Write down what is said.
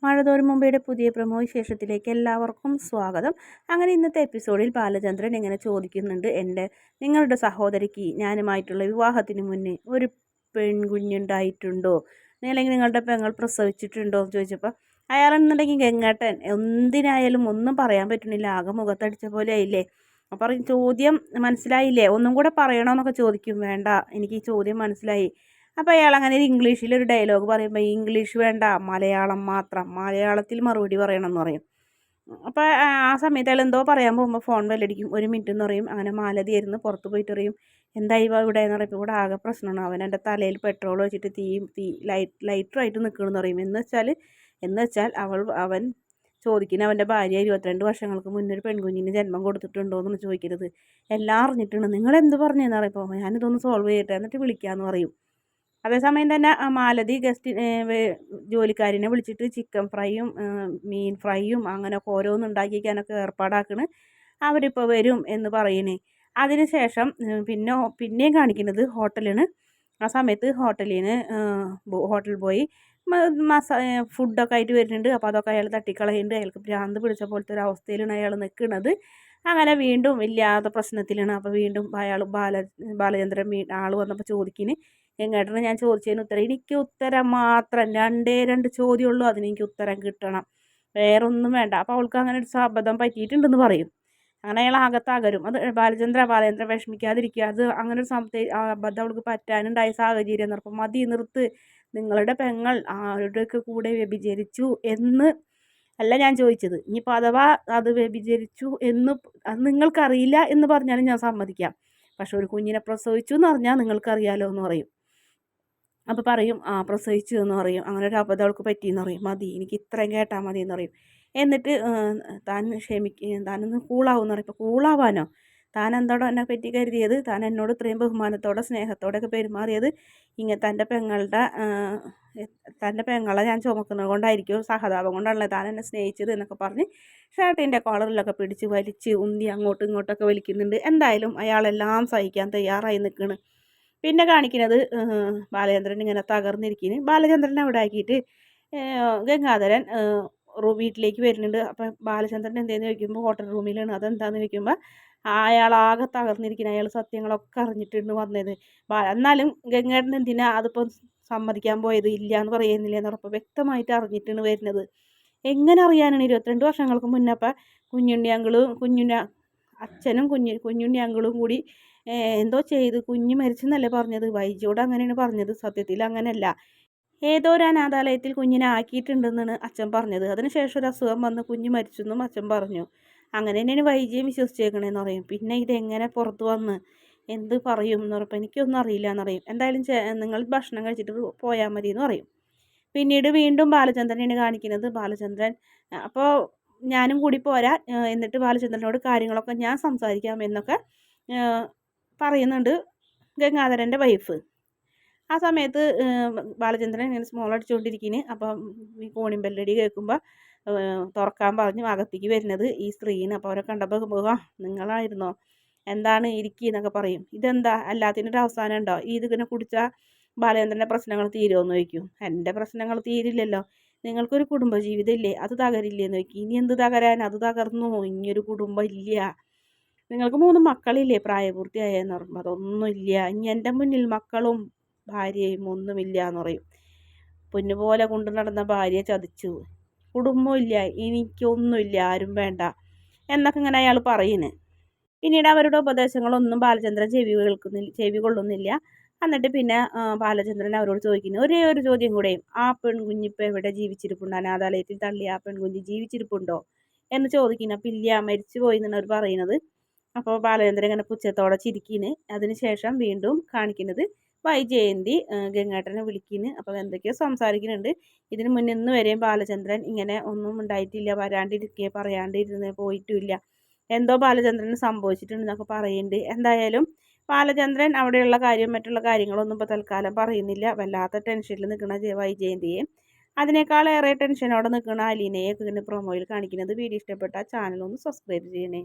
മഴതോരും മുമ്പയുടെ പുതിയ പ്രമോ വിശേഷത്തിലേക്ക് എല്ലാവർക്കും സ്വാഗതം. അങ്ങനെ ഇന്നത്തെ എപ്പിസോഡിൽ ബാലചന്ദ്രൻ ഇങ്ങനെ ചോദിക്കുന്നുണ്ട്, നിങ്ങളുടെ സഹോദരിക്ക് ഞാനുമായിട്ടുള്ള വിവാഹത്തിന് മുന്നേ ഒരു പെൺകുഞ്ഞുണ്ടായിട്ടുണ്ടോ, അല്ലെങ്കിൽ നിങ്ങളുടെ പെങ്ങൾ പ്രസവിച്ചിട്ടുണ്ടോ എന്ന് ചോദിച്ചപ്പോൾ അയാളെന്നുണ്ടെങ്കിൽ ഗംഗേട്ടൻ എന്തിനായാലും ഒന്നും പറയാൻ പറ്റുന്നില്ല, ആകെ മുഖത്തടിച്ച പോലെ ആയില്ലേ. അപ്പോൾ ചോദ്യം മനസ്സിലായില്ലേ, ഒന്നും കൂടെ പറയണമെന്നൊക്കെ ചോദിക്കും. വേണ്ട, എനിക്ക് ഈ ചോദ്യം മനസ്സിലായി. അപ്പോൾ അയാൾ അങ്ങനെ ഒരു ഇംഗ്ലീഷിലൊരു ഡയലോഗ് പറയുമ്പോൾ ഇംഗ്ലീഷ് വേണ്ട, മലയാളം മാത്രം, മലയാളത്തിൽ മറുപടി പറയണം എന്ന് പറയും. അപ്പോൾ ആ സമയത്ത് അയാൾ എന്തോ പറയാൻ പോകുമ്പോൾ ഫോൺ ബെല്ലടിക്കും. 1 മിനിറ്റ് എന്ന് പറയും. അങ്ങനെ മാലതിയായിരുന്നു പുറത്ത് പോയിട്ട് പറയും, എന്തായി ഇവിടെ എന്ന് പറയുമ്പോൾ ഇവിടെ ആകെ പ്രശ്നമാണ്, അവൻ എൻ്റെ തലയിൽ പെട്രോൾ വെച്ചിട്ട് ലൈറ്ററായിട്ട് നിൽക്കണമെന്ന് പറയും. എന്ന് വെച്ചാൽ അവൻ ചോദിക്കുന്ന അവൻ്റെ ഭാര്യ 22 വർഷങ്ങൾക്ക് മുന്നേ ഒരു പെൺകുഞ്ഞിന് ജന്മം കൊടുത്തിട്ടുണ്ടോ എന്ന് ചോദിക്കരുത്, എല്ലാം അറിഞ്ഞിട്ടുണ്ട്, നിങ്ങളെന്ത് പറഞ്ഞതെന്ന് പറയുമ്പോൾ ഞാനിതൊന്ന് സോൾവ് ചെയ്യട്ടെ എന്നിട്ട് വിളിക്കാമെന്ന് പറയും. അതേസമയം തന്നെ മാലതി ജോലിക്കാരിനെ വിളിച്ചിട്ട് ചിക്കൻ ഫ്രൈയും മീൻ ഫ്രൈയും അങ്ങനെയൊക്കെ ഓരോന്നും ഉണ്ടാക്കിക്കാനൊക്കെ ഏർപ്പാടാക്കണ്. അവരിപ്പോൾ വരും എന്ന് പറയുന്നേ. അതിനുശേഷം പിന്നെയും കാണിക്കുന്നത് ഹോട്ടലിന്. ആ സമയത്ത് ഹോട്ടൽ പോയി ഫുഡൊക്കെ ആയിട്ട് വരുന്നുണ്ട്. അപ്പോൾ അതൊക്കെ അയാൾ തട്ടിക്കളയുന്നുണ്ട്. അയാൾക്ക് ഭ്രാന്ത് പിടിച്ച പോലത്തെ ഒരു അവസ്ഥയിലാണ് അയാൾ നിൽക്കുന്നത്. അങ്ങനെ വീണ്ടും ഇല്ലാത്ത പ്രശ്നത്തിലാണ്. അപ്പോൾ വീണ്ടും ബാലചന്ദ്രൻ ആൾ വന്നപ്പോൾ ചോദിക്കിന്, എങ്ങേട്ടന് ഞാൻ ചോദിച്ചതിന് ഉത്തരം, എനിക്ക് ഉത്തരം മാത്രം 2 ചോദ്യമുള്ളൂ, അതിനെനിക്ക് ഉത്തരം കിട്ടണം, വേറൊന്നും വേണ്ട. അപ്പോൾ അവൾക്ക് അങ്ങനെ ഒരു അബദ്ധം പറ്റിയിട്ടുണ്ടെന്ന് പറയും. അങ്ങനെ അയാൾ അകത്താകരും. അത് ബാലചന്ദ്രൻ വിഷമിക്കാതിരിക്കുക, അത് അങ്ങനെ ഒരു അബദ്ധം അവൾക്ക് പറ്റാനുണ്ടായ സാഹചര്യം എന്ന് പറഞ്ഞപ്പോൾ മതി, നിർത്ത്, നിങ്ങളുടെ പെങ്ങൾ ആരുടെയൊക്കെ കൂടെ വ്യഭിചരിച്ചു എന്ന് അല്ല ഞാൻ ചോദിച്ചത്, ഇനിയിപ്പോൾ അഥവാ അത് വ്യഭിചരിച്ചു എന്ന് അത് നിങ്ങൾക്കറിയില്ല എന്ന് പറഞ്ഞാലും ഞാൻ സമ്മതിക്കാം, പക്ഷെ ഒരു കുഞ്ഞിനെ പ്രസവിച്ചു എന്ന് പറഞ്ഞാൽ നിങ്ങൾക്കറിയാലോ എന്ന് പറയും. അപ്പോൾ പറയും പ്രസവിച്ചു എന്ന് പറയും. അങ്ങനെ ഒരു അബദ്ധം അവൾക്ക് പറ്റിയെന്ന് പറയും. മതി, എനിക്ക് ഇത്രയും കേട്ടാൽ മതി എന്ന് പറയും. എന്നിട്ട് താനൊന്ന് കൂളാവുമെന്ന് പറയും. ഇപ്പോൾ കൂളാവാനോ, താൻ എന്താടോ എന്നെ പറ്റി കരുതിയത്, താൻ എന്നോട് ഇത്രയും ബഹുമാനത്തോടെ സ്നേഹത്തോടെയൊക്കെ പെരുമാറിയത് തൻ്റെ പെങ്ങളെ ഞാൻ ചുമക്കുന്നത് കൊണ്ടായിരിക്കും, സഹതാപം കൊണ്ടാണല്ലോ താൻ എന്നെ സ്നേഹിച്ചത് എന്നൊക്കെ പറഞ്ഞ് ഷർട്ടിൻ്റെ കോളറിലൊക്കെ പിടിച്ച് വലിച്ച് ഉന്തി അങ്ങോട്ടും ഇങ്ങോട്ടൊക്കെ വലിക്കുന്നുണ്ട്. എന്തായാലും അയാളെല്ലാം സഹിക്കാൻ തയ്യാറായി നിൽക്കുകയാണ്. പിന്നെ കാണിക്കുന്നത് ബാലചന്ദ്രൻ ഇങ്ങനെ തകർന്നിരിക്കുന്നു. ബാലചന്ദ്രനെ അവിടെ ആക്കിയിട്ട് ഗംഗാധരൻ വീട്ടിലേക്ക് വരുന്നുണ്ട്. അപ്പം ബാലചന്ദ്രൻ എന്തേന്ന് ചോദിക്കുമ്പോൾ ഹോട്ടൽ റൂമിലാണ്. അതെന്താണെന്ന് ചോദിക്കുമ്പോൾ അയാളാകെ തകർന്നിരിക്കുന്നത്, അയാൾ സത്യങ്ങളൊക്കെ അറിഞ്ഞിട്ടുണ്ട് വന്നത്. എന്നാലും ഗംഗേട്ടൻ എന്തിനാ അതിപ്പം സമ്മതിക്കാൻ പോയത്, ഇല്ല എന്ന് പറയുന്നില്ല എന്ന് പറഞ്ഞപ്പോൾ വ്യക്തമായിട്ട് അറിഞ്ഞിട്ടാണ് വരുന്നത്. എങ്ങനെ അറിയാനാണ്, 22 വർഷങ്ങൾക്ക് മുന്നേ അപ്പം അച്ഛനും കുഞ്ഞുണ്ണി അങ്കിളും കൂടി എന്തോ ചെയ്ത് കുഞ്ഞ് മരിച്ചെന്നല്ലേ പറഞ്ഞത്. വൈജിയോട് അങ്ങനെയാണ് പറഞ്ഞത്, സത്യത്തിൽ അങ്ങനെയല്ല, ഏതോ ഒരു അനാഥാലയത്തിൽ കുഞ്ഞിനെ ആക്കിയിട്ടുണ്ടെന്നാണ് അച്ഛൻ പറഞ്ഞത്. അതിനുശേഷം ഒരു അസുഖം വന്ന് കുഞ്ഞ് മരിച്ചെന്നും അച്ഛൻ പറഞ്ഞു. അങ്ങനെ തന്നെയാണ് വൈജിയെ വിശ്വസിച്ചേക്കണേന്ന് പറയും. പിന്നെ ഇതെങ്ങനെ പുറത്ത് വന്ന് എന്ത് പറയും എന്ന് പറയുമ്പോൾ എനിക്കൊന്നും അറിയില്ല എന്ന് പറയും. എന്തായാലും നിങ്ങൾ ഭക്ഷണം കഴിച്ചിട്ട് പോയാൽ മതി എന്ന് പറയും. പിന്നീട് വീണ്ടും ബാലചന്ദ്രനെയാണ് കാണിക്കുന്നത്. ബാലചന്ദ്രൻ അപ്പോൾ ഞാനും കൂടി പോരാ, എന്നിട്ട് ബാലചന്ദ്രനോട് കാര്യങ്ങളൊക്കെ ഞാൻ സംസാരിക്കാം എന്നൊക്കെ പറയുന്നുണ്ട് ഗംഗാധരൻ്റെ വൈഫ്. ആ സമയത്ത് ബാലചന്ദ്രൻ ഇങ്ങനെ സ്മോൾ അടിച്ചുകൊണ്ടിരിക്കുന്നു. അപ്പം ഈ കോണിയും ബെല്ലടി കേൾക്കുമ്പോൾ തുറക്കാൻ പറഞ്ഞ് അകത്തേക്ക് വരുന്നത് ഈ സ്ത്രീന്. അപ്പോൾ അവരെ കണ്ടപ്പോൾ നിങ്ങളായിരുന്നോ, എന്താണ് ഇരിക്കുക എന്നൊക്കെ പറയും. ഇതെന്താ എല്ലാത്തിനൊരു അവസാനം ഉണ്ടോ, ഇതിങ്ങനെ കുടിച്ചാൽ ബാലചന്ദ്രൻ്റെ പ്രശ്നങ്ങൾ തീരുമെന്ന് ചോദിക്കും. എൻ്റെ പ്രശ്നങ്ങൾ തീരില്ലല്ലോ, നിങ്ങൾക്കൊരു കുടുംബജീവിതം ഇല്ലേ, അത് തകരില്ലേന്ന് ചോദിക്കും. ഇനി എന്ത് തകരാൻ, അത് തകർന്നു, ഇനിയൊരു കുടുംബം ഇല്ല, നിങ്ങൾക്ക് 3 മക്കളില്ലേ പ്രായപൂർത്തിയായെന്ന് പറയുമ്പോൾ അതൊന്നുമില്ല, ഇനി എൻ്റെ മുന്നിൽ മക്കളും ഭാര്യയും ഒന്നുമില്ല എന്ന് പറയും. പൊന്നുപോലെ കൊണ്ടു നടന്ന ഭാര്യയെ ചതിച്ചു, കുടുംബമില്ല, എനിക്കൊന്നുമില്ല, ആരും വേണ്ട എന്നൊക്കെ ഇങ്ങനെ അയാൾ പറയുന്നത്. പിന്നീട് അവരുടെ ഉപദേശങ്ങളൊന്നും ബാലചന്ദ്രൻ ചെവി കൊള്ളുന്നില്ല. എന്നിട്ട് പിന്നെ ബാലചന്ദ്രൻ അവരോട് ചോദിക്കുന്നു, ഒരേ ഒരു ചോദ്യം കൂടെയും, ആ പെൺകുഞ്ഞിപ്പോൾ എവിടെ ജീവിച്ചിരിപ്പുണ്ടോ, അനാഥാലയത്തിൽ തള്ളി ആ പെൺകുഞ്ഞ് ജീവിച്ചിരിപ്പുണ്ടോ എന്ന് ചോദിക്കുന്നു. അപ്പം ഇല്ല, മരിച്ചു പോയി എന്നാണ് അവർ പറയുന്നത്. അപ്പോൾ ബാലചന്ദ്രൻ ഇങ്ങനെ പുച്ഛത്തോടെ ചിരിക്കുന്നു. അതിനുശേഷം വീണ്ടും കാണിക്കുന്നത് വൈജയന്തി ഗംഗേട്ടനെ വിളിക്കുന്നു. അപ്പോൾ എന്തൊക്കെയോ സംസാരിക്കുന്നുണ്ട്. ഇതിന് മുന്നേ ഇന്ന് വരെയും ബാലചന്ദ്രൻ ഇങ്ങനെ ഒന്നും ഉണ്ടായിട്ടില്ല, വരാണ്ടിരിക്കുക, പറയാണ്ടിരുന്ന് പോയിട്ടുമില്ല, എന്തോ ബാലചന്ദ്രന് സംഭവിച്ചിട്ടുണ്ടെന്നൊക്കെ പറയുന്നുണ്ട്. എന്തായാലും ബാലചന്ദ്രൻ അവിടെയുള്ള കാര്യം മറ്റുള്ള കാര്യങ്ങളൊന്നും ഇപ്പോൾ തൽക്കാലം പറയുന്നില്ല. വല്ലാത്ത ടെൻഷനിൽ നിൽക്കുന്ന വൈജയന്തിയെ, അതിനേക്കാളേറെ ടെൻഷനോടെ നിൽക്കുന്ന അലീനയെ പ്രൊമോയിൽ കാണിക്കുന്നത്. വീഡിയോ ഇഷ്ടപ്പെട്ട ചാനൽ ഒന്ന് സബ്സ്ക്രൈബ് ചെയ്യണേ.